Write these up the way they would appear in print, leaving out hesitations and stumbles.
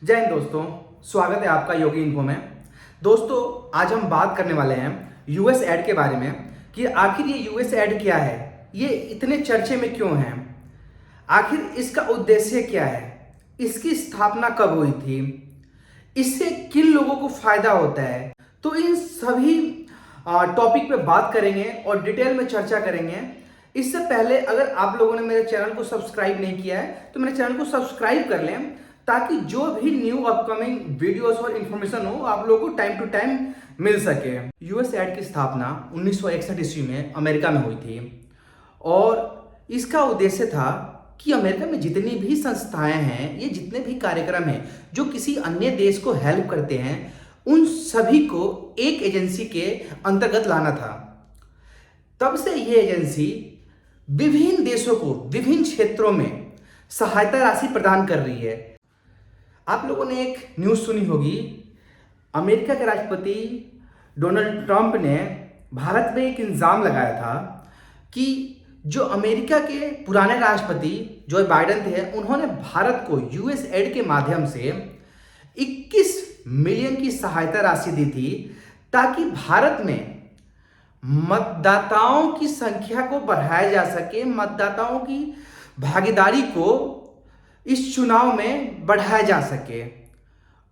जय हिंद दोस्तों, स्वागत है आपका योगी इन्फो में। दोस्तों, आज हम बात करने वाले हैं यूएस एड के बारे में कि आखिर ये यूएस एड क्या है, ये इतने चर्चे में क्यों है, आखिर इसका उद्देश्य क्या है, इसकी स्थापना कब हुई थी, इससे किन लोगों को फायदा होता है। तो इन सभी टॉपिक पे बात करेंगे और डिटेल में चर्चा करेंगे। इससे पहले अगर आप लोगों ने मेरे चैनल को सब्सक्राइब नहीं किया है तो मेरे चैनल को सब्सक्राइब कर लें, ताकि जो भी न्यू अपकमिंग वीडियोस और इन्फॉर्मेशन हो आप लोगों को टाइम टू टाइम मिल सके। यूएस एड की स्थापना 1961 ईस्वी में अमेरिका में हुई थी और इसका उद्देश्य था कि अमेरिका में जितनी भी संस्थाएं हैं, ये जितने भी कार्यक्रम हैं जो किसी अन्य देश को हेल्प करते हैं, उन सभी को एक एजेंसी के अंतर्गत लाना था। तब से ये एजेंसी विभिन्न देशों को विभिन्न क्षेत्रों में सहायता राशि प्रदान कर रही है। आप लोगों ने एक न्यूज़ सुनी होगी, अमेरिका के राष्ट्रपति डोनाल्ड ट्रंप ने भारत में एक इल्ज़ाम लगाया था कि जो अमेरिका के पुराने राष्ट्रपति जो बाइडेन थे, उन्होंने भारत को यूएस एड के माध्यम से 21 मिलियन की सहायता राशि दी थी, ताकि भारत में मतदाताओं की संख्या को बढ़ाया जा सके, मतदाताओं की भागीदारी को इस चुनाव में बढ़ाया जा सके।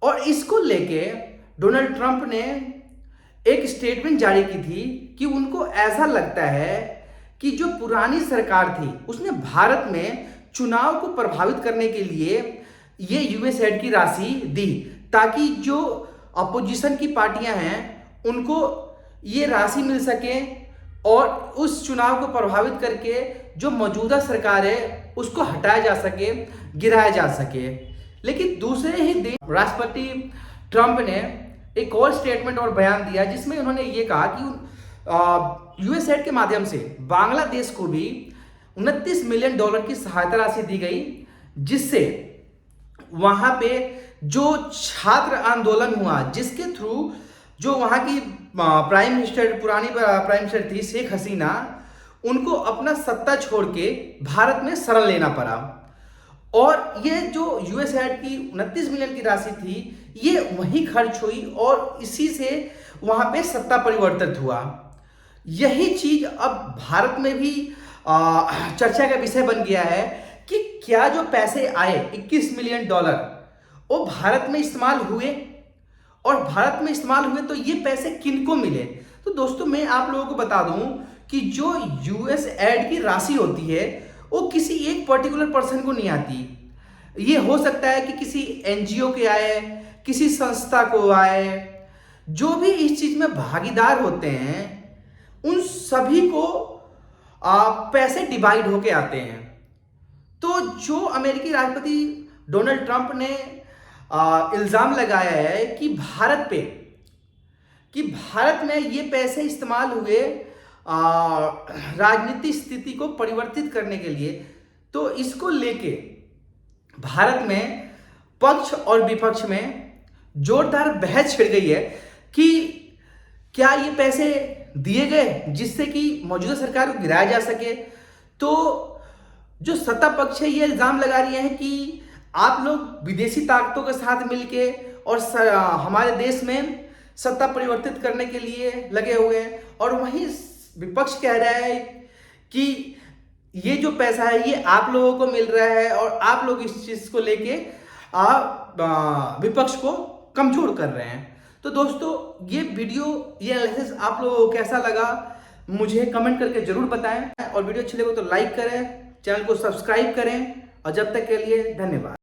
और इसको लेके डोनाल्ड ट्रंप ने एक स्टेटमेंट जारी की थी कि उनको ऐसा लगता है कि जो पुरानी सरकार थी उसने भारत में चुनाव को प्रभावित करने के लिए ये यूएस एड की राशि दी, ताकि जो अपोजिशन की पार्टियां हैं उनको ये राशि मिल सके और उस चुनाव को प्रभावित करके जो मौजूदा सरकार है उसको हटाया जा सके, गिराया जा सके। लेकिन दूसरे ही दिन राष्ट्रपति ट्रंप ने एक और स्टेटमेंट और बयान दिया, जिसमें उन्होंने ये कहा कि यूएस एड के माध्यम से बांग्लादेश को भी $29 मिलियन की सहायता राशि दी गई, जिससे वहां पे जो छात्र आंदोलन हुआ, जिसके थ्रू जो वहां की प्राइम मिनिस्टर, पुरानी प्राइम मिनिस्टर थी शेख हसीना, उनको अपना सत्ता छोड़ के भारत में शरण लेना पड़ा। और ये जो यूएस एड की 29 मिलियन की राशि थी, ये वहीं खर्च हुई और इसी से वहां पे सत्ता परिवर्तित हुआ। यही चीज अब भारत में भी चर्चा का विषय बन गया है कि क्या जो पैसे आए $21 मिलियन वो भारत में इस्तेमाल हुए, और भारत में इस्तेमाल हुए तो ये पैसे किनको मिले। तो दोस्तों, मैं आप लोगों को बता दूं कि जो यूएस एड की राशि होती है वो किसी एक पर्टिकुलर पर्सन को नहीं आती। ये हो सकता है कि किसी एनजीओ के आए, किसी संस्था को आए, जो भी इस चीज में भागीदार होते हैं उन सभी को पैसे डिवाइड होके आते हैं। तो जो अमेरिकी राष्ट्रपति डोनाल्ड ट्रंप ने इल्जाम लगाया है कि भारत में ये पैसे इस्तेमाल हुए राजनीतिक स्थिति को परिवर्तित करने के लिए, तो इसको लेके भारत में पक्ष और विपक्ष में जोरदार बहस छिड़ गई है कि क्या ये पैसे दिए गए जिससे कि मौजूदा सरकार को गिराया जा सके। तो जो सत्ता पक्ष है ये इल्जाम लगा रही है कि आप लोग विदेशी ताकतों के साथ मिलके और हमारे देश में सत्ता परिवर्तित करने के लिए लगे हुए हैं, और वहीं विपक्ष कह रहा है कि ये जो पैसा है ये आप लोगों को मिल रहा है और आप लोग इस चीज को लेके विपक्ष को कमजोर कर रहे हैं। तो दोस्तों, ये वीडियो, ये एनालिसिस आप लोगों को कैसा लगा मुझे कमेंट करके जरूर बताएं, और वीडियो अच्छी लगे तो लाइक करें, चैनल को सब्सक्राइब करें, और जब तक के लिए धन्यवाद।